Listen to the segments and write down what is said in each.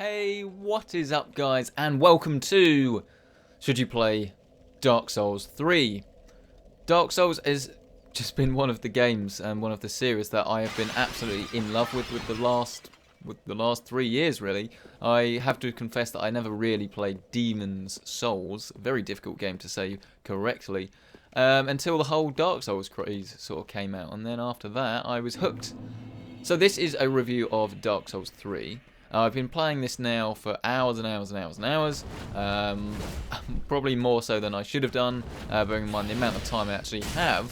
Hey, what is up guys, and welcome to Should You Play Dark Souls 3. Dark Souls has just been one of the games and one of the series that I have been absolutely in love with the last 3 years really. I have to confess that I never really played Demon's Souls, a very difficult game to say correctly, until the whole Dark Souls craze sort of came out, and then after that I was hooked. So this is a review of Dark Souls 3. I've been playing this now for hours and hours and hours and hours, probably more so than I should have done, bearing in mind the amount of time I actually have,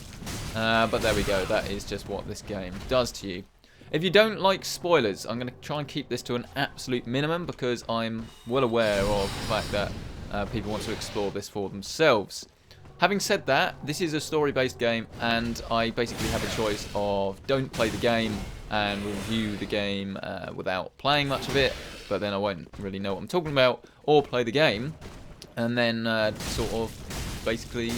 but there we go, that is just what this game does to you. If you don't like spoilers, I'm going to try and keep this to an absolute minimum because I'm well aware of the fact that people want to explore this for themselves. Having said that, this is a story-based game, and I basically have a choice of don't play the game and review the game without playing much of it, but then I won't really know what I'm talking about, or play the game and then sort of basically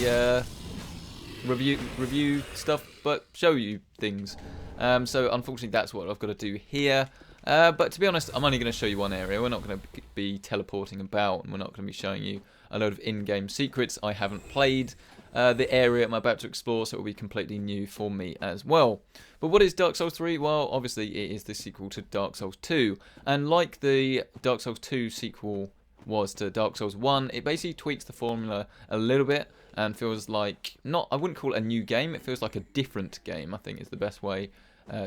review stuff but show you things. So unfortunately that's what I've got to do here. But to be honest, I'm only going to show you one area. We're not going to be teleporting about, and we're not going to be showing you a load of in-game secrets. I haven't played the area I'm about to explore, so it will be completely new for me as well. But what is Dark Souls 3? Well, obviously it is the sequel to Dark Souls 2. And like the Dark Souls 2 sequel was to Dark Souls 1, it basically tweaks the formula a little bit and feels like, I wouldn't call it a new game, it feels like a different game, I think is the best way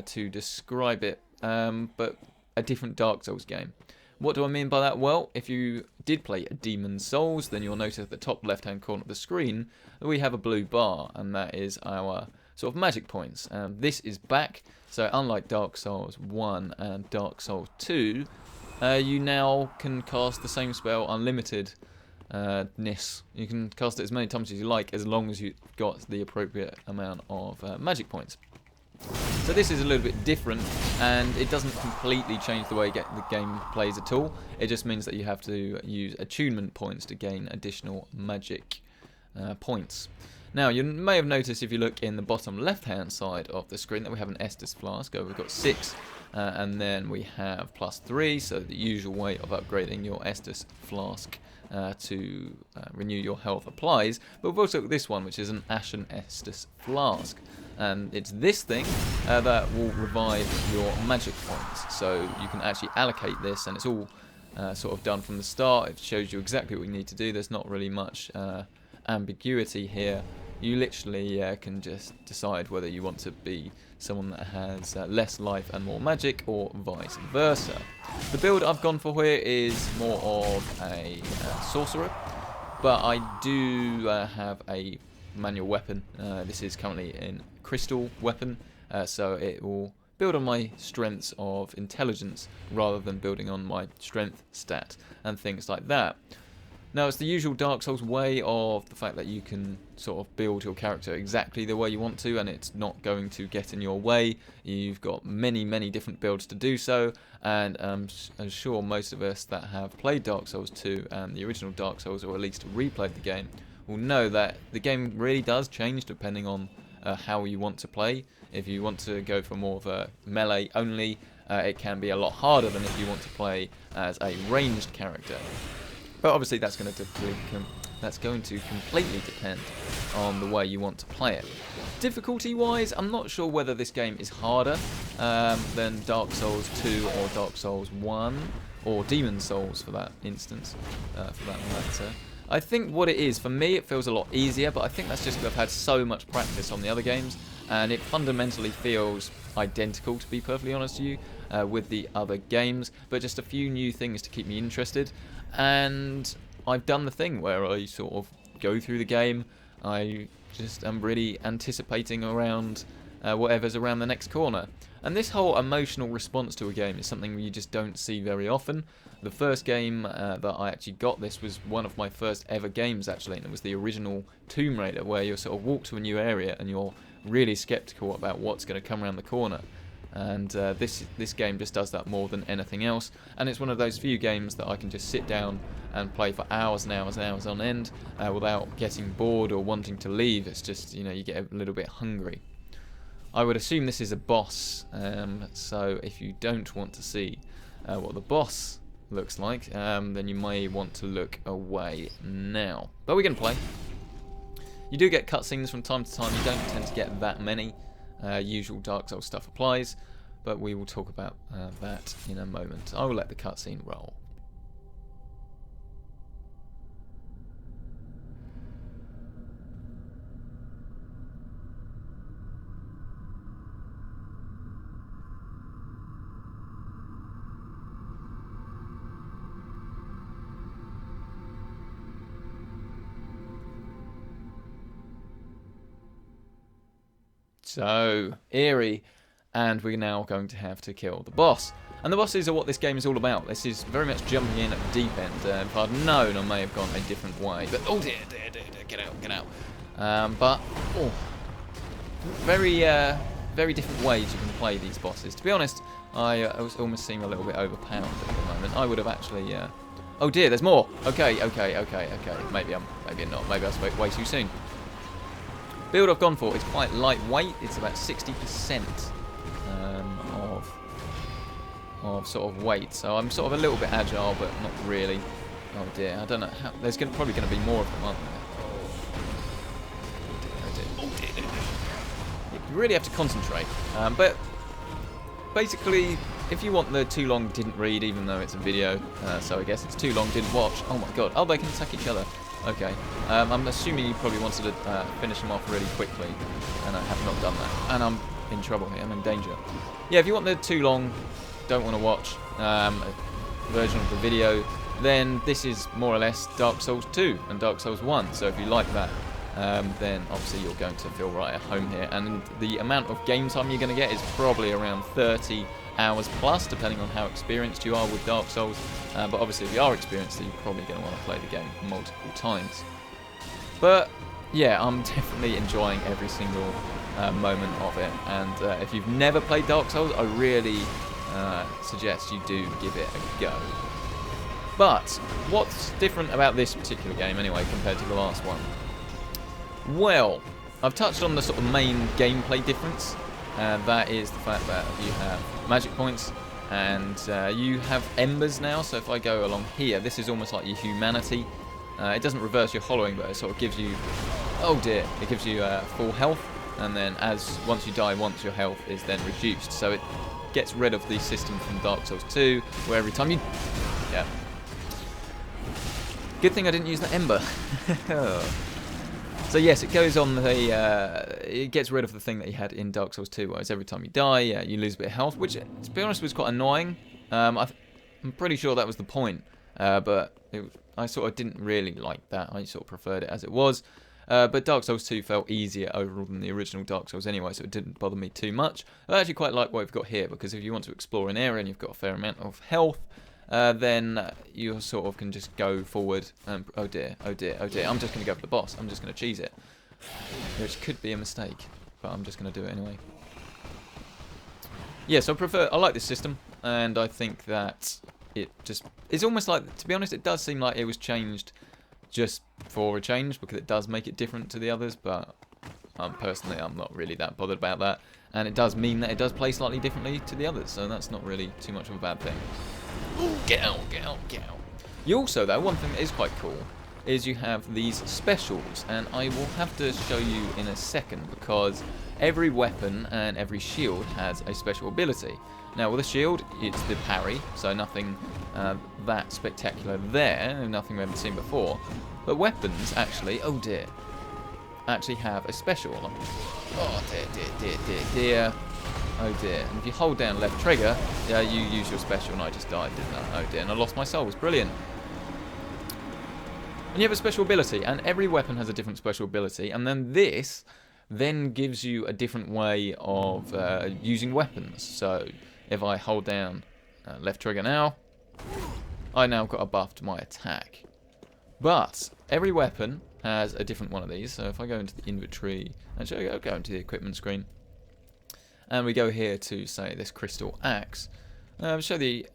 to describe it. But a different Dark Souls game. What do I mean by that? Well, if you did play Demon's Souls, then you'll notice at the top left-hand corner of the screen that we have a blue bar, and that is our sort of magic points. This is back, so unlike Dark Souls 1 and Dark Souls 2, you now can cast the same spell unlimitedness. You can cast it as many times as you like, as long as you've got the appropriate amount of magic points. So this is a little bit different, and it doesn't completely change the way the game plays at all. It just means that you have to use attunement points to gain additional magic points. Now, you may have noticed if you look in the bottom left-hand side of the screen that we have an Estus flask. We've got 6, and then we have +3, so the usual way of upgrading your Estus flask to renew your health applies. But we've also got this one, which is an Ashen Estus flask. And it's this thing that will revive your magic points. So you can actually allocate this, and it's all sort of done from the start. It shows you exactly what you need to do. There's not really much ambiguity here. You literally can just decide whether you want to be someone that has less life and more magic, or vice versa. The build I've gone for here is more of a sorcerer, but I do have a manual weapon. This is currently in crystal weapon, so it will build on my strengths of intelligence rather than building on my strength stat and things like that. Now, it's the usual Dark Souls way of the fact that you can sort of build your character exactly the way you want to, and it's not going to get in your way. You've got many different builds to do so, and I'm sure most of us that have played Dark Souls 2 and the original Dark Souls, or at least replayed the game, will know that the game really does change depending on how you want to play. If you want to go for more of a melee only, it can be a lot harder than if you want to play as a ranged character. But obviously that's going to completely depend on the way you want to play it. Difficulty-wise, I'm not sure whether this game is harder than Dark Souls 2 or Dark Souls 1, or Demon's Souls for that instance, for that matter. I think what it is, for me, it feels a lot easier, but I think that's just because I've had so much practice on the other games, and it fundamentally feels identical, to be perfectly honest with you, with the other games, but just a few new things to keep me interested. And I've done the thing where I sort of go through the game, I just am really anticipating around whatever's around the next corner. And this whole emotional response to a game is something you just don't see very often. The first game that I actually got this was one of my first ever games actually, and it was the original Tomb Raider, where you sort of walk to a new area and you're really skeptical about what's going to come around the corner. And this game just does that more than anything else, and it's one of those few games that I can just sit down and play for hours and hours and hours on end without getting bored or wanting to leave. It's just, you get a little bit hungry. I would assume this is a boss, so if you don't want to see what the boss looks like, then you may want to look away now. But we're going to play. You do get cutscenes from time to time. You don't tend to get that many. Usual Dark Souls stuff applies, but we will talk about that in a moment. I will let the cutscene roll. So, eerie, and we're now going to have to kill the boss. And the bosses are what this game is all about. This is very much jumping in at the deep end. If I'd known, I may have gone a different way. But, oh dear, get out. Very different ways you can play these bosses. To be honest, I almost seem a little bit overpowered at the moment. I would have actually... Oh dear, there's more! Okay. Maybe not. Maybe I spoke way too soon. Build I've gone for is quite lightweight. It's about 60% of sort of weight. So I'm sort of a little bit agile, but not really. Oh dear, I don't know how. There's probably going to be more of them, aren't there? Oh dear. You really have to concentrate. But basically, if you want the too long didn't read, even though it's a video, so I guess it's too long didn't watch. Oh my god. Oh, they can attack each other. Okay, I'm assuming you probably wanted to finish them off really quickly, and I have not done that. And I'm in trouble here, I'm in danger. Yeah, if you want the too long, don't want to watch version of the video, then this is more or less Dark Souls 2 and Dark Souls 1. So if you like that, then obviously you're going to feel right at home here. And the amount of game time you're going to get is probably around 30 hours plus, depending on how experienced you are with Dark Souls. But obviously if you are experienced, then you're probably going to want to play the game multiple times. But yeah, I'm definitely enjoying every single moment of it. And if you've never played Dark Souls, I really suggest you do give it a go. But what's different about this particular game anyway compared to the last one? Well, I've touched on the sort of main gameplay difference. That is the fact that you have magic points and you have embers now. So if I go along here, this is almost like your humanity. It doesn't reverse your hollowing, but it sort of gives you, oh dear, it gives you full health. And then once you die once, your health is then reduced. So it gets rid of the system from Dark Souls 2, where every time you... Yeah. Good thing I didn't use the ember. So yes, it goes on it gets rid of the thing that you had in Dark Souls 2, whereas every time you die, you lose a bit of health, which, to be honest, was quite annoying. I'm pretty sure that was the point, but I sort of didn't really like that. I sort of preferred it as it was. But Dark Souls 2 felt easier overall than the original Dark Souls anyway, so it didn't bother me too much. I actually quite like what we've got here, because if you want to explore an area and you've got a fair amount of health, then you sort of can just go forward and, oh dear, I'm just going to go for the boss. I'm just going to cheese it, which could be a mistake, but I'm just going to do it anyway. Yes, I like this system, and I think that it's almost like, to be honest, it does seem like it was changed just for a change, because it does make it different to the others, but personally I'm not really that bothered about that, and it does mean that it does play slightly differently to the others, so that's not really too much of a bad thing. Ooh, get out. You also, though, one thing that is quite cool is you have these specials, and I will have to show you in a second, because every weapon and every shield has a special ability. Now, with a shield, it's the parry, so nothing that spectacular there, nothing we haven't seen before. But weapons, actually, oh dear, actually have a special. Oh dear. Oh dear. And if you hold down left trigger, you use your special, and I just died, didn't I? Oh dear, and I lost my soul. It's brilliant. And you have a special ability, and every weapon has a different special ability, and then this gives you a different way of using weapons. So if I hold down left trigger now, I now got a buff to my attack. But every weapon has a different one of these. So if I go into the inventory, actually I'll go into the equipment screen, and we go here to, say, this crystal axe, show the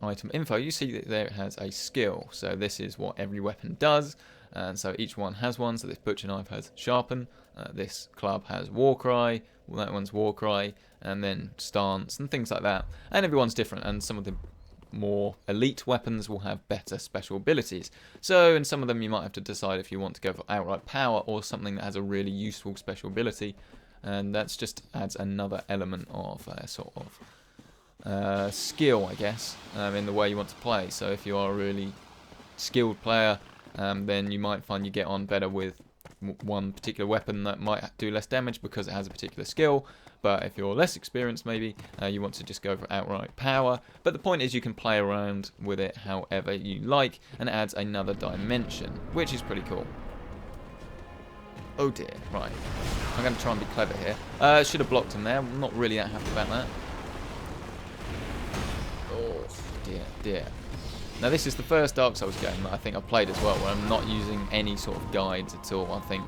item info, you see that there it has a skill. So this is what every weapon does, and so each one has one. So this butcher knife has sharpen, this club has war cry, well, that one's war cry, and then stance and things like that. And everyone's different, and some of the more elite weapons will have better special abilities. So in some of them you might have to decide if you want to go for outright power or something that has a really useful special ability. And that's just adds another element of sort of skill, I guess, in the way you want to play. So if you are a really skilled player, then you might find you get on better with one particular weapon that might do less damage because it has a particular skill. But if you're less experienced, maybe you want to just go for outright power. But the point is you can play around with it however you like, and it adds another dimension, which is pretty cool. Oh dear, right. I'm going to try and be clever here. Should have blocked him there. I'm not really that happy about that. Oh dear, dear. Now this is the first Dark Souls game that I think I've played as well, where I'm not using any sort of guides at all. I think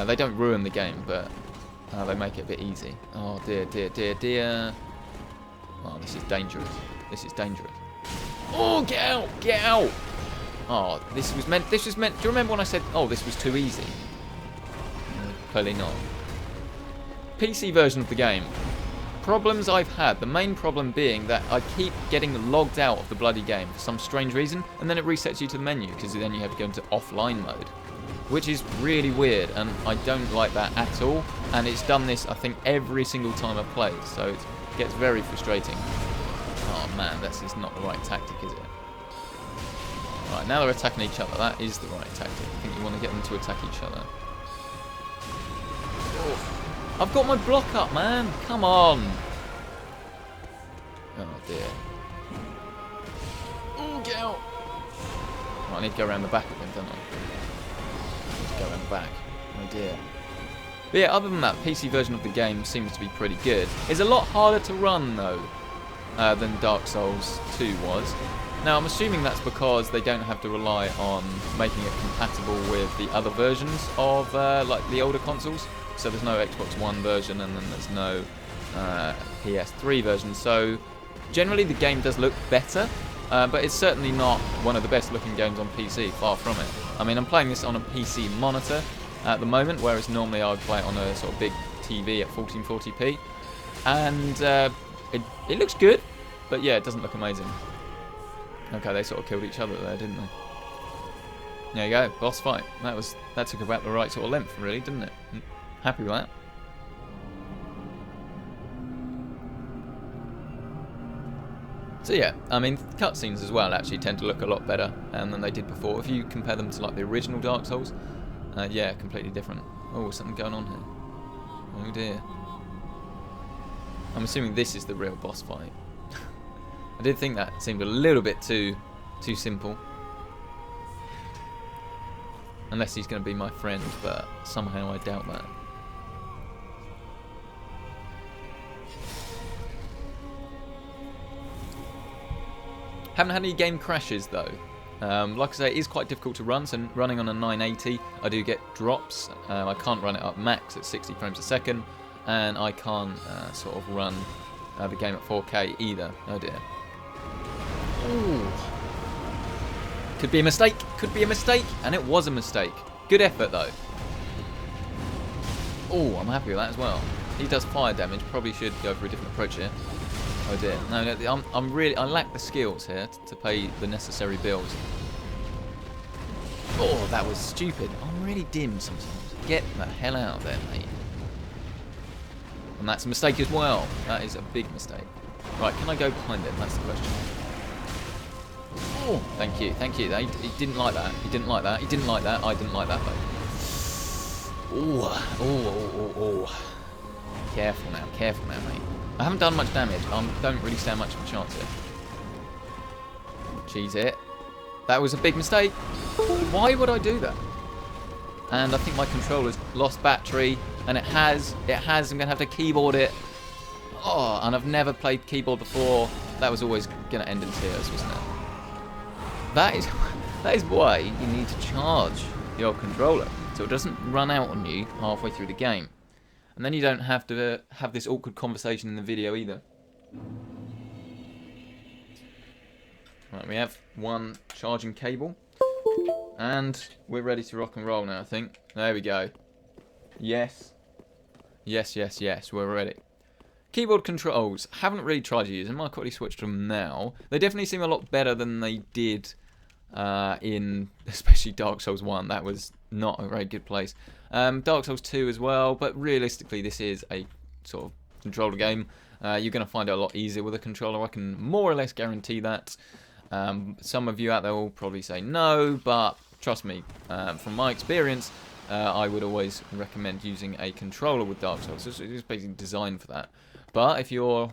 they don't ruin the game, but they make it a bit easy. Oh dear, dear, dear, dear. Oh, this is dangerous. This is dangerous. Oh, get out, get out. Oh, this was meant. Do you remember when I said, oh, this was too easy? Clearly not. PC version of the game. Problems I've had, the main problem being that I keep getting logged out of the bloody game for some strange reason, and then it resets you to the menu, because then you have to go into offline mode, which is really weird, and I don't like that at all, and it's done this, I think, every single time I've played, so it gets very frustrating. Oh man, this is not the right tactic, is it? Right, now they're attacking each other. That is the right tactic. I think you want to get them to attack each other. I've got my block up, man. Come on. Oh, dear. Oh, get out. Right, I need to go around the back of him, don't I? I need to go around the back. Oh, dear. But yeah, other than that, PC version of the game seems to be pretty good. It's a lot harder to run, though, than Dark Souls 2 was. Now, I'm assuming that's because they don't have to rely on making it compatible with the other versions of, like, the older consoles. So there's no Xbox One version, and then there's no PS3 version. So generally the game does look better, but it's certainly not one of the best looking games on PC, far from it. I mean, I'm playing this on a PC monitor at the moment, whereas normally I would play it on a sort of big TV at 1440p. And it looks good, but yeah, it doesn't look amazing. Okay, they sort of killed each other there, didn't they? There you go, boss fight. That took about the right sort of length, really, didn't it? Happy with that. So yeah, I mean, cutscenes as well actually tend to look a lot better than they did before. If you compare them to like the original Dark Souls, yeah, completely different. Oh, something going on here. Oh dear. I'm assuming this is the real boss fight. I did think that seemed a little bit too simple. Unless he's going to be my friend, but somehow I doubt that. Haven't had any game crashes though. Like I say, it is quite difficult to run, so running on a 980 I do get drops. I can't run it up max at 60 frames a second, and I can't sort of run the game at 4K either. Oh dear. Ooh. Could be a mistake, could be a mistake, and it was a mistake. Good effort though. Oh, I'm happy with that as well. He does fire damage, probably should go for a different approach here. Oh dear, no, I lack the skills here to pay the necessary bills. Oh, that was stupid. I'm really dim sometimes. Get the hell out of there, mate. And that's a mistake as well. That is a big mistake. Right, can I go behind him? That's the question. Oh, thank you, thank you. He didn't like that. He didn't like that. He didn't like that. I didn't like that, though. Oh. Careful now, mate. I haven't done much damage. I don't really stand much of a chance here. Cheese it. That was a big mistake. Why would I do that? And I think my controller's lost battery, and it has. I'm going to have to keyboard it. Oh, and I've never played keyboard before. That was always going to end in tears, wasn't it? That is why you need to charge your controller, so it doesn't run out on you halfway through the game. And then you don't have to have this awkward conversation in the video either. Right, we have one charging cable. And we're ready to rock and roll now, I think. There we go. Yes. Yes, we're ready. Keyboard controls, haven't really tried to use them. I'll quickly switch to them now. They definitely seem a lot better than they did in especially Dark Souls 1. That was not a very good place. Dark Souls 2 as well, but realistically this is a sort of controller game. You're going to find it a lot easier with a controller, I can more or less guarantee that. Some of you out there will probably say no, but trust me, from my experience, I would always recommend using a controller with Dark Souls. It's basically designed for that. But if you're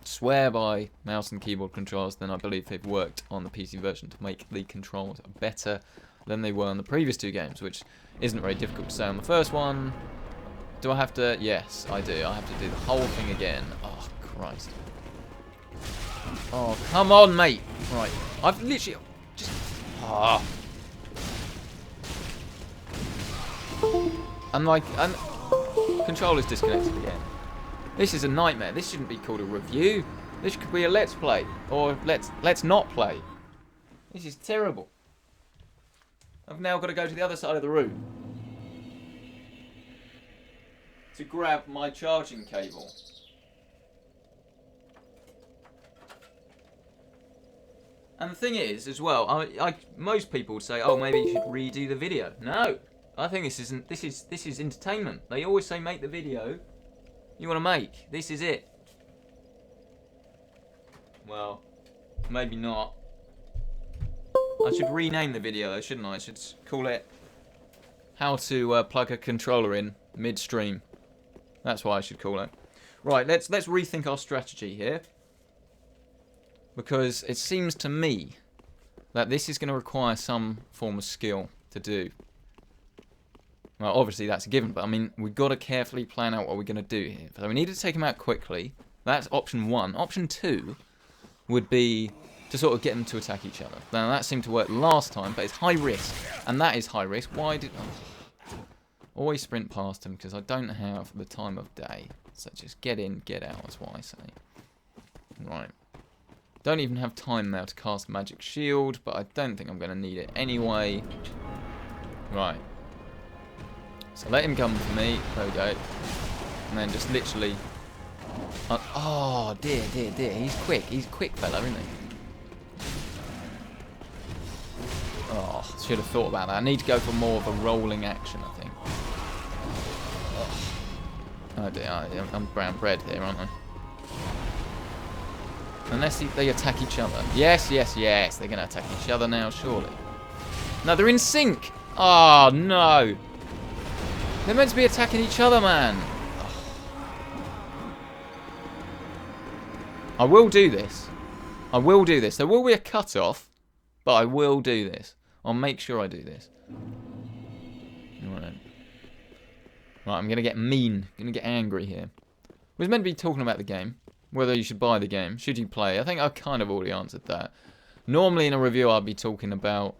swear by mouse and keyboard controls, then I believe they've worked on the PC version to make the controls better than they were on the previous two games, which isn't very difficult to say on the first one. Do I have to? Yes, I do. I have to do the whole thing again. Oh, Christ. Oh, come on, mate. Right. I've literally just... Ah. I'm like... Controller's disconnected again. This is a nightmare. This shouldn't be called a review. This could be a let's play. Or let's not play. This is terrible. I've now got to go to the other side of the room to grab my charging cable. And the thing is, as well, most people would say, "Oh, maybe you should redo the video." No, I think this isn't. This is entertainment. They always say, "Make the video you want to make." This is it. Well, maybe not. I should rename the video, shouldn't I? I should call it "How to Plug a Controller in Midstream." That's what I should call it. Right, let's rethink our strategy here, because it seems to me that this is going to require some form of skill to do. Well, obviously that's a given, but I mean, we've got to carefully plan out what we're going to do here. So we need to take them out quickly. That's option one. Option two would be to sort of get them to attack each other. Now that seemed to work last time, but it's high risk, and that is high risk. Why did... Oh. Always sprint past them because I don't have the time of day. So just get in, get out, is what I say. Right. Don't even have time now to cast Magic Shield, but I don't think I'm going to need it anyway. Right. So let him come for me. There we go. And then just literally... Oh, dear, dear, dear. He's quick. He's a quick fella, isn't he? Oh, should have thought about that. I need to go for more of a rolling action, I think. Oh dear, I'm brown bread here, aren't I? Unless they attack each other. Yes, yes, yes. They're going to attack each other now, surely. No, they're in sync. Oh, no. They're meant to be attacking each other, man. Oh. I will do this. I will do this. There will be a cut-off, but I will do this. I'll make sure I do this. Alright. Right, I'm going to get mean. I'm going to get angry here. We was meant to be talking about the game. Whether you should buy the game. Should you play? I think I've kind of already answered that. Normally in a review I'd be talking about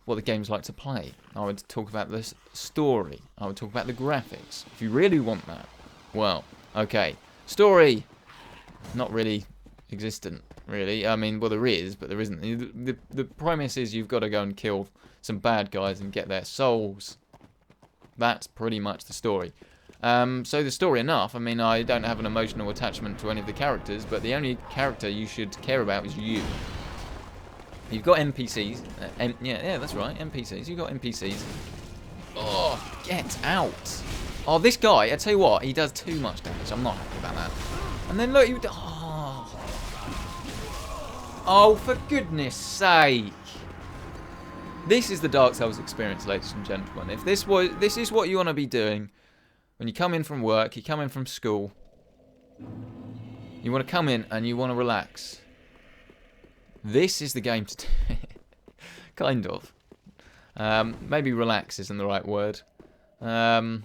what the game's like to play. I would talk about the story. I would talk about the graphics. If you really want that. Well, okay. Story. Not really existent, really. I mean, well, there is, but there isn't. The premise is you've got to go and kill some bad guys and get their souls. That's pretty much the story. So the story enough. I mean, I don't have an emotional attachment to any of the characters, but the only character you should care about is you. You've got NPCs. Yeah, that's right, NPCs. You've got NPCs. Oh, get out. Oh, this guy, I tell you what, he does too much damage. I'm not happy about that. And then look, oh, for goodness sake. This is the Dark Souls experience, ladies and gentlemen. If this is what you want to be doing when you come in from work, you come in from school, you want to come in and you want to relax. This is the game to do. Kind of. Maybe relax isn't the right word. Well,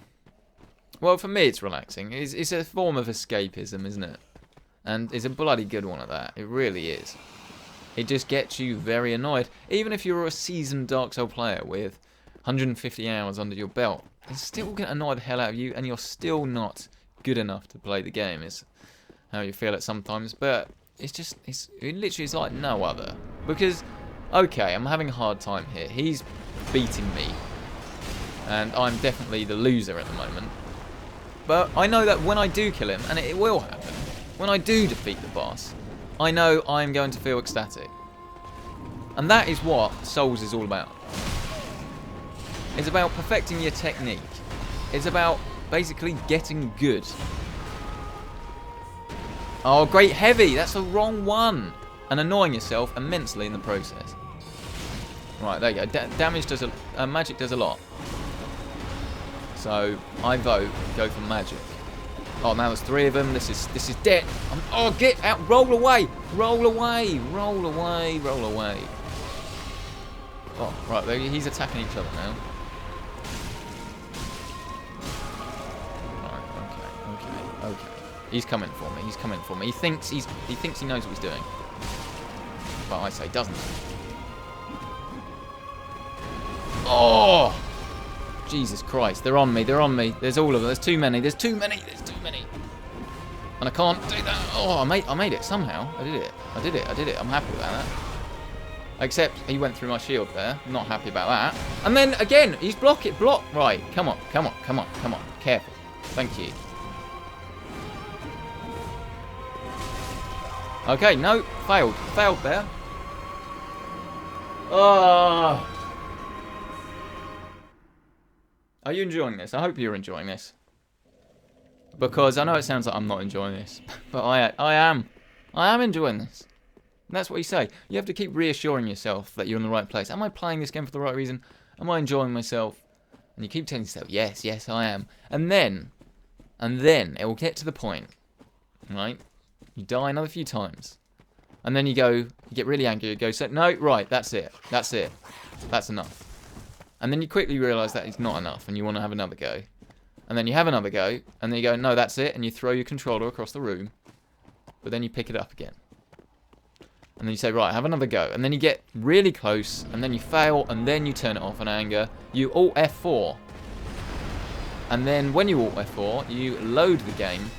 for me it's relaxing. It's a form of escapism, isn't it? And it's a bloody good one at that. It really is. It just gets you very annoyed. Even if you're a seasoned Dark Souls player with 150 hours under your belt, it's still going to annoy the hell out of you, and you're still not good enough to play the game, is how you feel it sometimes. But it literally is like no other. Because, okay, I'm having a hard time here. He's beating me, and I'm definitely the loser at the moment. But I know that when I do kill him, and it will happen, when I do defeat the boss, I know I'm going to feel ecstatic. And that is what Souls is all about. It's about perfecting your technique. It's about basically getting good. Oh, great heavy. That's the wrong one. And annoying yourself immensely in the process. Right, there you go. Damage does magic does a lot. So I vote go for magic. Oh, now there's 3 of them. This is dead. Oh, get out! Roll away! Roll away! Roll away! Roll away! Oh, right. He's attacking each other now. Right. Okay. He's coming for me. He's coming for me. He thinks he knows what he's doing. But I say doesn't. Oh! Jesus Christ. They're on me. They're on me. There's all of them. There's too many. There's too many. There's too many. And I can't do that. Oh, I made it somehow. I did it. I did it. I'm happy about that. Except he went through my shield there. I'm not happy about that. And then again, he's block. Right. Come on. Careful. Thank you. Okay, no. Failed. Failed there. Oh. Are you enjoying this? I hope you're enjoying this. Because I know it sounds like I'm not enjoying this. But I am. I am enjoying this. And that's what you say. You have to keep reassuring yourself that you're in the right place. Am I playing this game for the right reason? Am I enjoying myself? And you keep telling yourself, yes, I am. And then it will get to the point, right? You die another few times. And then you get really angry. You go, no, right, that's it. That's enough. And then you quickly realise that it's not enough and you want to have another go. And then you have another go, and then you go, no, that's it, and you throw your controller across the room. But then you pick it up again. And then you say, right, have another go. And then you get really close, and then you fail, and then you turn it off in anger. You Alt F4. And then when you Alt F4, you load the game,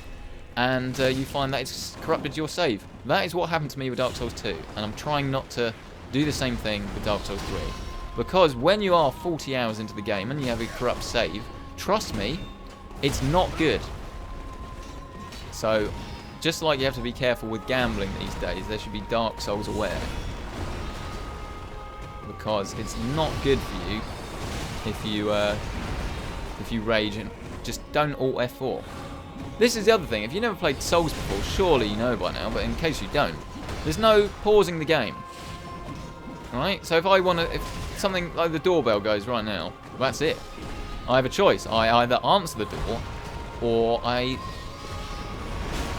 and you find that it's corrupted your save. That is what happened to me with Dark Souls 2, and I'm trying not to do the same thing with Dark Souls 3. Because when you are 40 hours into the game and you have a corrupt save, trust me, it's not good. So, just like you have to be careful with gambling these days, there should be Dark Souls aware. Because it's not good for you if you rage and just don't Alt F4. This is the other thing. If you've never played Souls before, surely you know by now, but in case you don't, there's no pausing the game. Alright? So if something like the doorbell goes right now, that's it. I have a choice. I either answer the door, or I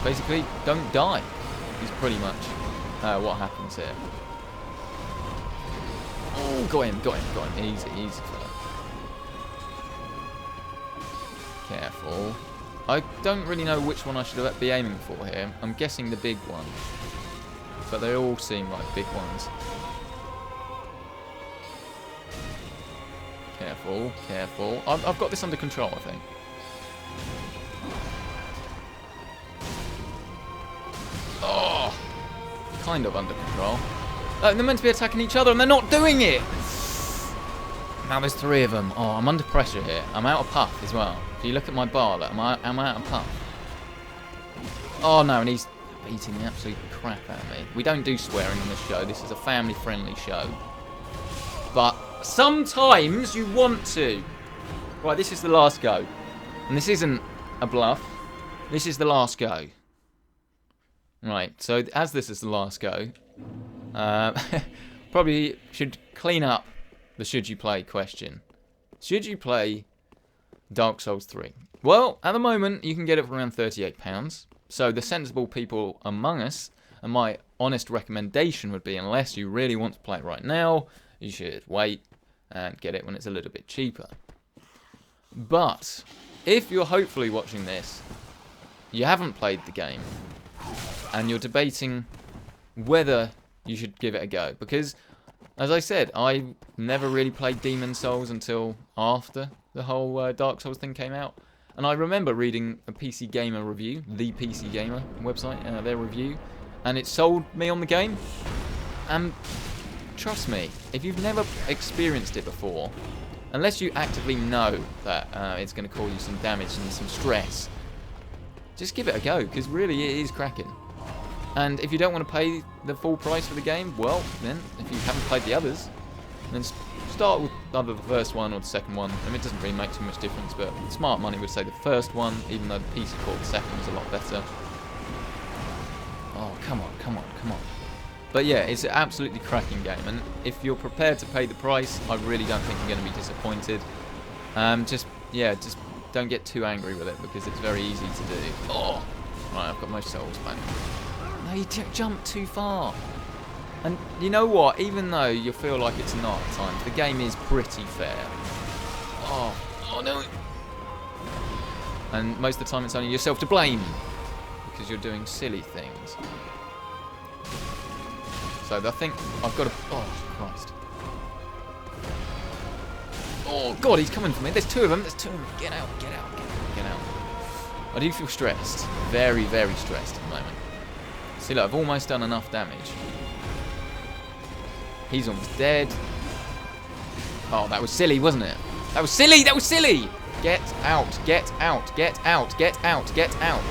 basically don't die. Is pretty much what happens here. Oh, go in. Easy. Careful. I don't really know which one I should be aiming for here. I'm guessing the big one. But they all seem like big ones. Careful. I've got this under control, I think. Oh! Kind of under control. They're meant to be attacking each other and they're not doing it! Now there's 3 of them. Oh, I'm under pressure here. I'm out of puff as well. If you look at my bar, look, I'm out of puff. Oh no, and he's beating the absolute crap out of me. We don't do swearing on this show. This is a family-friendly show. But sometimes you want to. Right, this is the last go. And this isn't a bluff. This is the last go. Right, so as this is the last go, probably should clean up the should you play question. Should you play Dark Souls 3? Well, at the moment, you can get it for around £38. So the sensible people among us, and my honest recommendation would be, unless you really want to play it right now, you should wait and get it when it's a little bit cheaper. But if you're hopefully watching this, you haven't played the game, and you're debating whether you should give it a go. Because, as I said, I never really played Demon Souls until after the whole Dark Souls thing came out. And I remember reading a PC Gamer review, the PC Gamer website, their review, and it sold me on the game. And trust me, if you've never experienced it before, unless you actively know that it's going to cause you some damage and some stress, just give it a go, because really it is cracking. And if you don't want to pay the full price for the game, well, then if you haven't played the others, then start with either the first one or the second one. I mean, it doesn't really make too much difference, but smart money would say the first one, even though the PC thought the second was a lot better. Oh, come on, come on, come on. But yeah, it's an absolutely cracking game, and if you're prepared to pay the price, I really don't think you're going to be disappointed. Just don't get too angry with it, because it's very easy to do. Oh, right, I've got my souls back. No, you jumped too far. And you know what? Even though you feel like it's not at times, the game is pretty fair. Oh no! And most of the time, it's only yourself to blame, because you're doing silly things. So I think I've got to... Oh, Christ. Oh, God, he's coming for me. There's two of them. There's two of them. Get out, get out, get out, get out. I do feel stressed. Very, very stressed at the moment. See, look, I've almost done enough damage. He's almost dead. Oh, that was silly, wasn't it? That was silly! That was silly! Get out, get out, get out, get out, get out.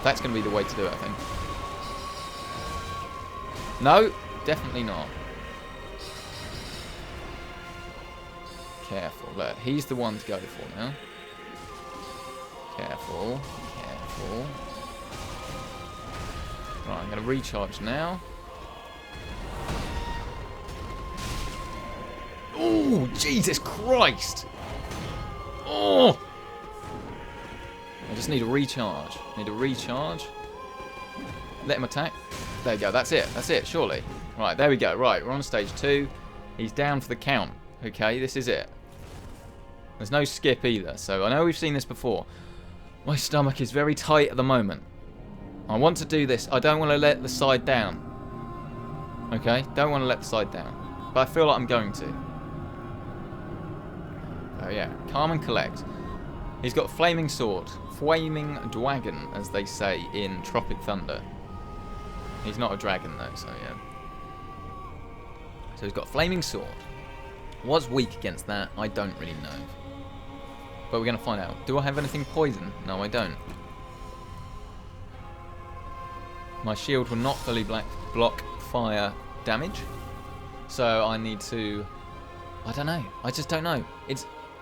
That's going to be the way to do it, I think. No, definitely not. Careful. Look, he's the one to go for now. Careful. Careful. Right, I'm going to recharge now. Oh, Jesus Christ! Oh! I just need a recharge. Need a recharge. Let him attack. There you go. That's it. That's it, surely. Right, there we go. Right, we're on stage 2. He's down for the count. Okay, this is it. There's no skip either, so I know we've seen this before. My stomach is very tight at the moment. I want to do this. I don't want to let the side down. Okay? Don't want to let the side down. But I feel like I'm going to. Oh yeah. Calm and collect. He's got Flaming Sword. Flaming Dragon, as they say in Tropic Thunder. He's not a dragon though, so yeah. So he's got Flaming Sword. What's weak against that? I don't really know. But we're going to find out. Do I have anything poison? No, I don't. My shield will not fully block fire damage. So I need to... I don't know. I just don't know.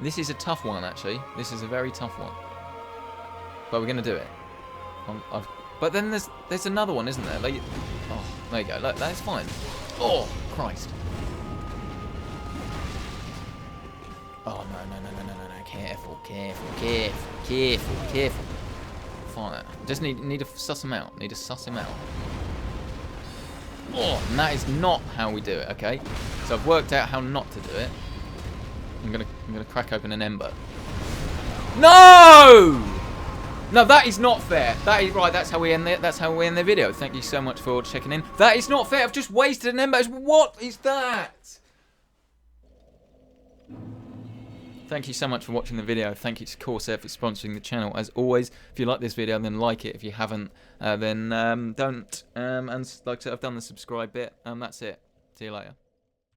This is a tough one, actually. This is a very tough one. But we're going to do it. But then there's another one, isn't there? Like, oh, there you go. Look, that's fine. Oh, Christ. Oh, no. Careful, careful, careful, careful, careful. Fine. Just need to suss him out. Need to suss him out. Oh, and that is not how we do it, okay? So I've worked out how not to do it. I'm gonna crack open an ember. No! No, that is not fair. That is right. That's how we end the video. Thank you so much for checking in. That is not fair. I've just wasted an ember. What is that? Thank you so much for watching the video. Thank you to Corsair for sponsoring the channel. As always, if you like this video, then like it. If you haven't, then don't. And like I said, I've done the subscribe bit. That's it. See you later.